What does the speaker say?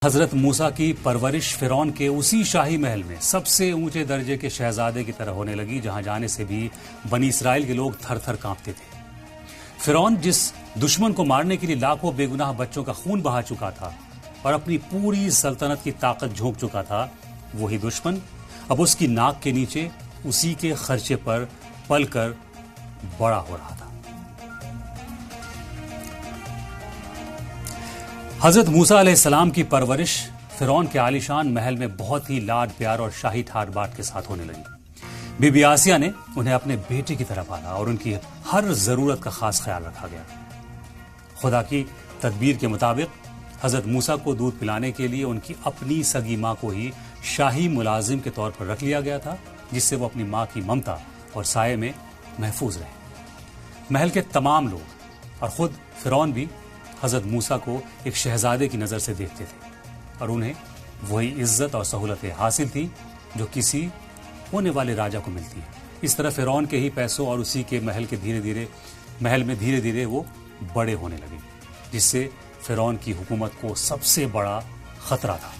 हजरत मूसा की परवरिश फिरौन के उसी शाही महल में सबसे ऊंचे दर्जे के शहजादे की तरह होने लगी, जहां जाने से भी बनी इसराइल के लोग थर थर कांपते थे। फिरौन जिस दुश्मन को मारने के लिए लाखों बेगुनाह बच्चों का खून बहा चुका था और अपनी पूरी सल्तनत की ताकत झोंक चुका था, वही दुश्मन अब उसकी नाक के नीचे उसी के खर्चे पर पलकर बड़ा हो रहा था। हजरत मूसा अलैहिस्सलाम की परवरिश फिरौन के आलीशान महल में बहुत ही लाड प्यार और शाही ठाट बाट के साथ होने लगी। बीबी आसिया ने उन्हें अपने बेटे की तरह पाला और उनकी हर जरूरत का खास ख्याल रखा गया। खुदा की तदबीर के मुताबिक हजरत मूसा को दूध पिलाने के लिए उनकी अपनी सगी मां को ही शाही मुलाजिम के तौर पर रख लिया गया था, जिससे वो अपनी मां की ममता और साये में महफूज रहे। महल के तमाम लोग और खुद फिरौन भी हजरत मूसा को एक शहजादे की नजर से देखते थे और उन्हें वही इज्जत और सहूलतें हासिल थी जो किसी होने वाले राजा को मिलती है। इस तरह फिरौन के ही पैसों और उसी के महल में धीरे धीरे वो बड़े होने लगे, जिससे फिरौन की हुकूमत को सबसे बड़ा खतरा था।